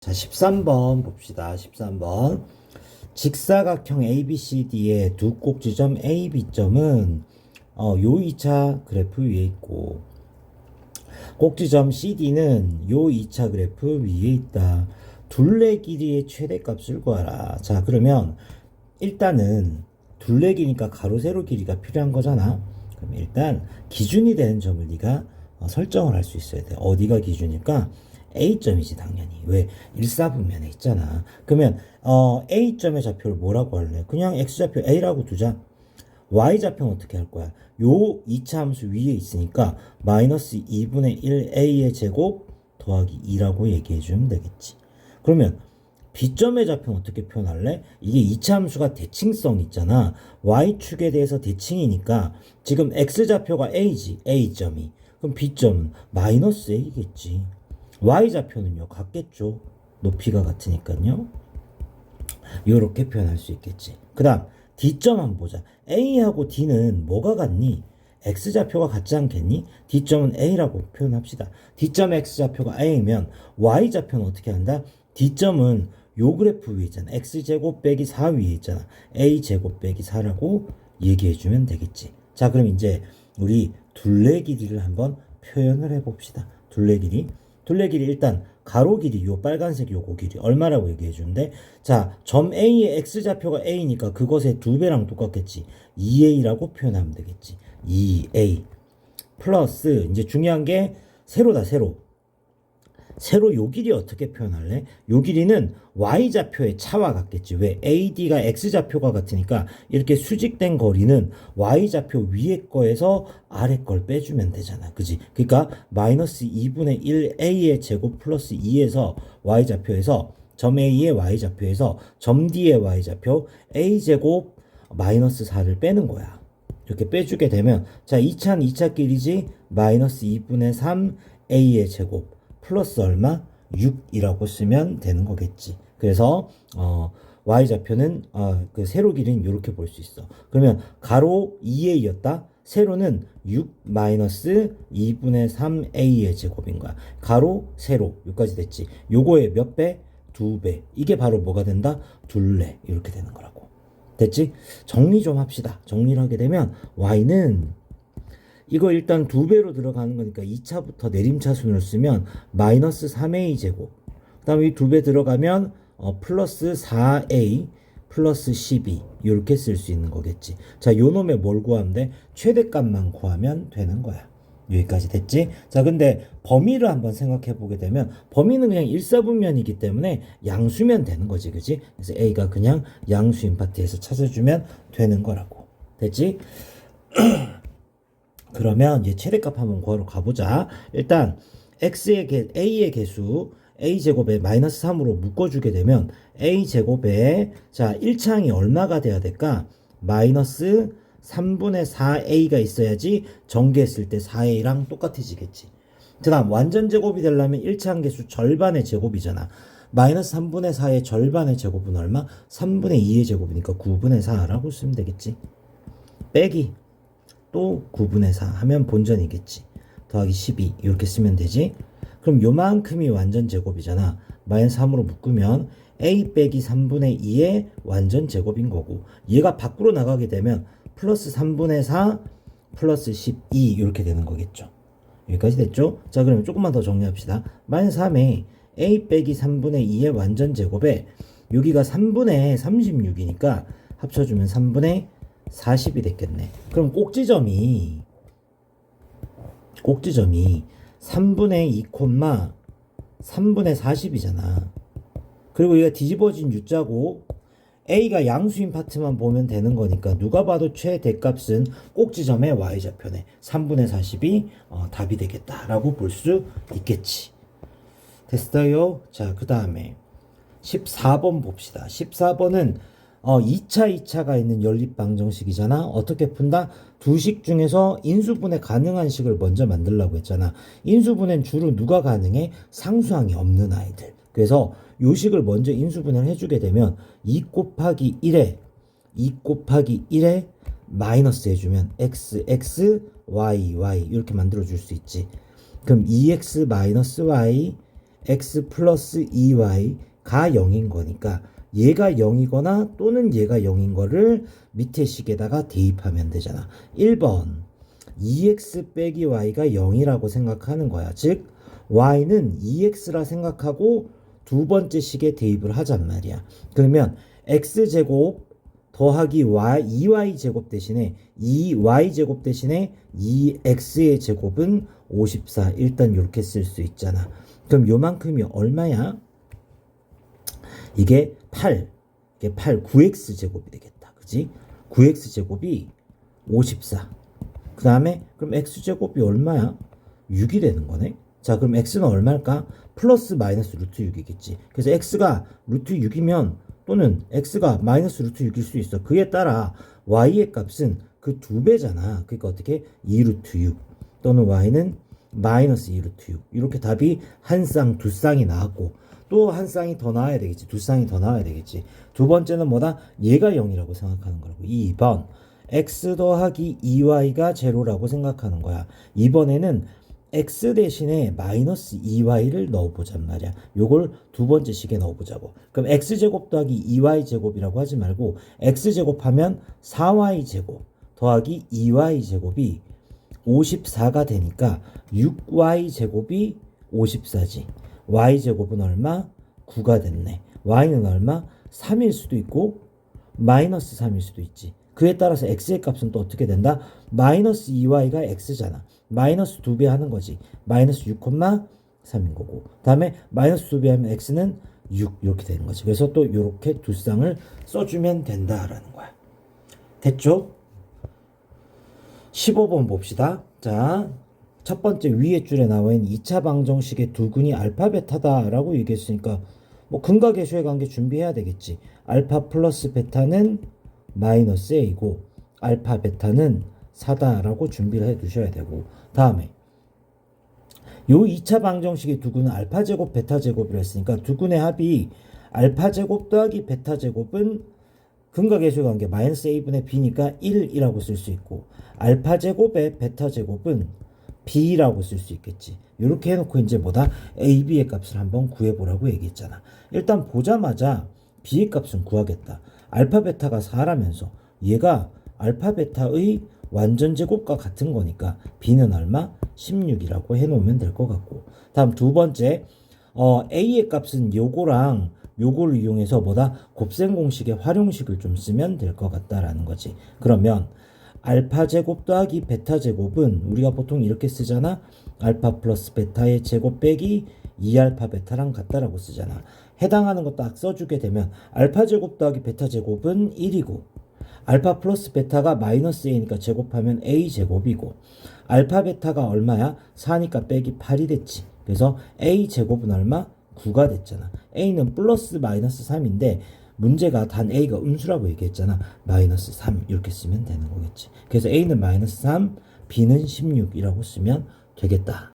자, 13번 봅시다. 13번. 직사각형 ABCD의 두 꼭지점 A, B점은 요 2차 그래프 위에 있고 꼭지점 CD는 요 2차 그래프 위에 있다. 둘레 길이의 최대값을 구하라. 자, 그러면 일단은 둘레 길이니까 가로 세로 길이가 필요한 거잖아. 그럼 일단 기준이 되는 점을 네가 설정을 할 수 있어야 돼. 어디가 기준일까? A점이지 당연히. 왜? 일사분면에 있잖아. 그러면 A점의 좌표를 뭐라고 할래? 그냥 X좌표 A라고 두자. Y좌표는 어떻게 할 거야? 요 2차 함수 위에 있으니까 마이너스 2분의 1 A의 제곱 더하기 2라고 얘기해 주면 되겠지. 그러면 B점의 좌표는 어떻게 표현할래? 이게 2차 함수가 대칭성 있잖아. Y축에 대해서 대칭이니까 지금 X좌표가 A지. A점이. 그럼 B점은 마이너스 A겠지. Y좌표는요. 같겠죠. 높이가 같으니까요. 요렇게 표현할 수 있겠지. 그 다음 D점 한번 보자. A하고 D는 뭐가 같니? X좌표가 같지 않겠니? D점은 A라고 표현합시다. D점 X좌표가 A면 Y좌표는 어떻게 한다? D점은 요 그래프 위에 있잖아. X제곱 빼기 4 위에 있잖아. A제곱 빼기 4라고 얘기해주면 되겠지. 자, 그럼 이제 우리 둘레 길이를 한번 표현을 해봅시다. 둘레 길이. 둘레 길이 일단 가로 길이 요 빨간색 요거 길이 얼마라고 얘기해 주는데, 자, 점 A의 X좌표가 A니까 그것의 2배랑 똑같겠지. 2A라고 표현하면 되겠지. 2A 플러스 이제 중요한 게 세로다. 세로 요 길이 어떻게 표현할래? 요 길이는 Y좌표의 차와 같겠지. 왜? AD가 X좌표가 같으니까 이렇게 수직된 거리는 Y좌표 위에 거에서 아래 걸 빼주면 되잖아. 그지? 그러니까 마이너스 2분의 1 A의 제곱 플러스 2에서 Y좌표에서 점 A의 Y좌표에서 점 D의 Y좌표 A제곱 마이너스 4를 빼는 거야. 이렇게 빼주게 되면 자, 2차는 2차 길이지. 마이너스 2분의 3 A의 제곱 플러스 얼마? 6이라고 쓰면 되는 거겠지. 그래서 Y좌표는 그 세로 길이는 이렇게 볼 수 있어. 그러면 가로 2A였다. 세로는 6 마이너스 2분의 3A의 제곱인 거야. 가로, 세로 여기까지 됐지. 요거의 몇 배? 2배. 이게 바로 뭐가 된다? 둘레. 이렇게 되는 거라고. 됐지? 정리 좀 합시다. 정리를 하게 되면 Y는 이거 일단 2배로 들어가는 거니까 2차부터 내림차순을 쓰면 마이너스 3A 제곱. 그 다음에 이 2배 들어가면 플러스 4A 플러스 12 이렇게 쓸 수 있는 거겠지. 자, 요 놈의 뭘 구하면 돼? 최대값만 구하면 되는 거야. 여기까지 됐지? 자, 근데 범위를 한번 생각해 보게 되면 범위는 그냥 일사분면이기 때문에 양수면 되는 거지. 그지? 그래서 A가 그냥 양수인 파트에서 찾아주면 되는 거라고. 됐지? 그러면 이제 최대값 한번 구하러 가보자. 일단 A의 개수 A제곱에 마이너스 3으로 묶어주게 되면 A제곱에 자 1창이 얼마가 돼야 될까? 마이너스 3분의 4A가 있어야지 전개했을 때 4A랑 똑같아지겠지. 그 다음 완전 제곱이 되려면 1창 개수 절반의 제곱이잖아. 마이너스 3분의 4의 절반의 제곱은 얼마? 3분의 2의 제곱이니까 9분의 4라고 쓰면 되겠지. 빼기 또 9분의 4 하면 본전이겠지. 더하기 12 이렇게 쓰면 되지. 그럼 요만큼이 완전 제곱이잖아. 마이너스 3으로 묶으면 A 빼기 3분의 2의 완전 제곱인 거고, 얘가 밖으로 나가게 되면 플러스 3분의 4 플러스 12 이렇게 되는 거겠죠. 여기까지 됐죠? 자, 그러면 조금만 더 정리합시다. 마이너스 3에 A 빼기 3분의 2의 완전 제곱에 여기가 3분의 36이니까 합쳐주면 3분의 40이 됐겠네. 그럼 꼭지점이 3분의 2, 3분의 40이잖아. 그리고 얘가 뒤집어진 U자고 A가 양수인 파트만 보면 되는 거니까 누가 봐도 최대값은 꼭지점의 Y좌표네. 3분의 40이 답이 되겠다라고 볼 수 있겠지. 됐어요? 자, 그 다음에 14번 봅시다. 14번은 2차가 있는 연립방정식이잖아. 어떻게 푼다? 두 식 중에서 인수분해 가능한 식을 먼저 만들려고 했잖아. 인수분해는 주로 누가 가능해? 상수항이 없는 아이들. 그래서 요 식을 먼저 인수분해를 해주게 되면 2 곱하기 1에 마이너스 해주면 x, y 이렇게 만들어줄 수 있지. 그럼 2x 마이너스 y x 플러스 2y가 0인 거니까 얘가 0이거나 또는 얘가 0인 거를 밑에 식에다가 대입하면 되잖아. 1번 2x 빼기 y가 0이라고 생각하는 거야. 즉 y는 2x라 생각하고 두 번째 식에 대입을 하잔 말이야. 그러면 x제곱 더하기 2y제곱 대신에 2y제곱 대신에 2x의 제곱은 54. 일단 이렇게 쓸 수 있잖아. 그럼 요만큼이 얼마야? 이게 8. 이게 8, 9x제곱이 되겠다. 그지? 9x제곱이 54. 그 다음에 그럼 x제곱이 얼마야? 6이 되는 거네. 자, 그럼 x는 얼마일까? 플러스 마이너스 루트 6이겠지. 그래서 x가 루트 6이면 또는 x가 마이너스 루트 6일 수 있어. 그에 따라 y의 값은 그 2배잖아. 그러니까 어떻게? 2 루트 6 또는 y는 마이너스 2 루트 6. 이렇게 답이 한 쌍, 두 쌍이 나왔고 또 한 쌍이 더 나와야 되겠지. 두 쌍이 더 나와야 되겠지. 두 번째는 뭐다? 얘가 0이라고 생각하는 거라고. 2번 x 더하기 2y가 제로라고 생각하는 거야. 이번에는 x 대신에 마이너스 2y를 넣어보잔 말이야. 요걸 두 번째 식에 넣어보자고. 그럼 x제곱 더하기 2y제곱이라고 하지 말고 x제곱하면 4y제곱 더하기 2y제곱이 54가 되니까 6y제곱이 54지. y제곱은 얼마? 9가 됐네. y는 얼마? 3일 수도 있고 마이너스 3일 수도 있지. 그에 따라서 x의 값은 또 어떻게 된다? 마이너스 2y가 x잖아. 마이너스 2배 하는 거지. 마이너스 6,3인 거고. 다음에 마이너스 2배 하면 x는 6 이렇게 되는 거지. 그래서 또 이렇게 두 쌍을 써주면 된다라는 거야. 됐죠? 15번 봅시다. 자, 첫 번째 위에 줄에 나와 있는 2차 방정식의 두 근이 알파 베타다라고 얘기했으니까 뭐 근과 계수의 관계 준비해야 되겠지. 알파 플러스 베타는 마이너스 a고 알파 베타는 4다라고 준비를 해 두셔야 되고, 다음에 요 2차 방정식의 두 근은 알파 제곱 베타 제곱이라 했으니까 두 근의 합이 알파 제곱 더하기 베타 제곱은 근과 계수의 관계 마이너스 a분의 b니까 1이라고 쓸 수 있고, 알파 제곱의 베타 제곱은 b라고 쓸 수 있겠지. 이렇게 해놓고 이제 뭐다? a, b의 값을 한번 구해보라고 얘기했잖아. 일단 보자마자 b의 값은 구하겠다. 알파 베타가 4라면서 얘가 알파 베타의 완전 제곱과 같은 거니까 b는 얼마? 16이라고 해놓으면 될 것 같고, 다음 두 번째 a의 값은 요거랑 요거를 이용해서 뭐다? 곱셈 공식의 활용식을 좀 쓰면 될 것 같다라는 거지. 그러면 알파 제곱 더하기 베타 제곱은 우리가 보통 이렇게 쓰잖아. 알파 플러스 베타의 제곱 빼기 2알파 베타랑 같다라고 쓰잖아. 해당하는 거 딱 써주게 되면 알파 제곱 더하기 베타 제곱은 1이고 알파 플러스 베타가 마이너스 a니까 제곱하면 a 제곱이고 알파 베타가 얼마야? 4니까 빼기 8이 됐지. 그래서 a 제곱은 얼마? 9가 됐잖아. a는 플러스 마이너스 3인데 문제가 단 a가 음수라고 얘기했잖아. 마이너스 3 이렇게 쓰면 되는 거겠지. 그래서 a는 마이너스 3, b는 16이라고 쓰면 되겠다.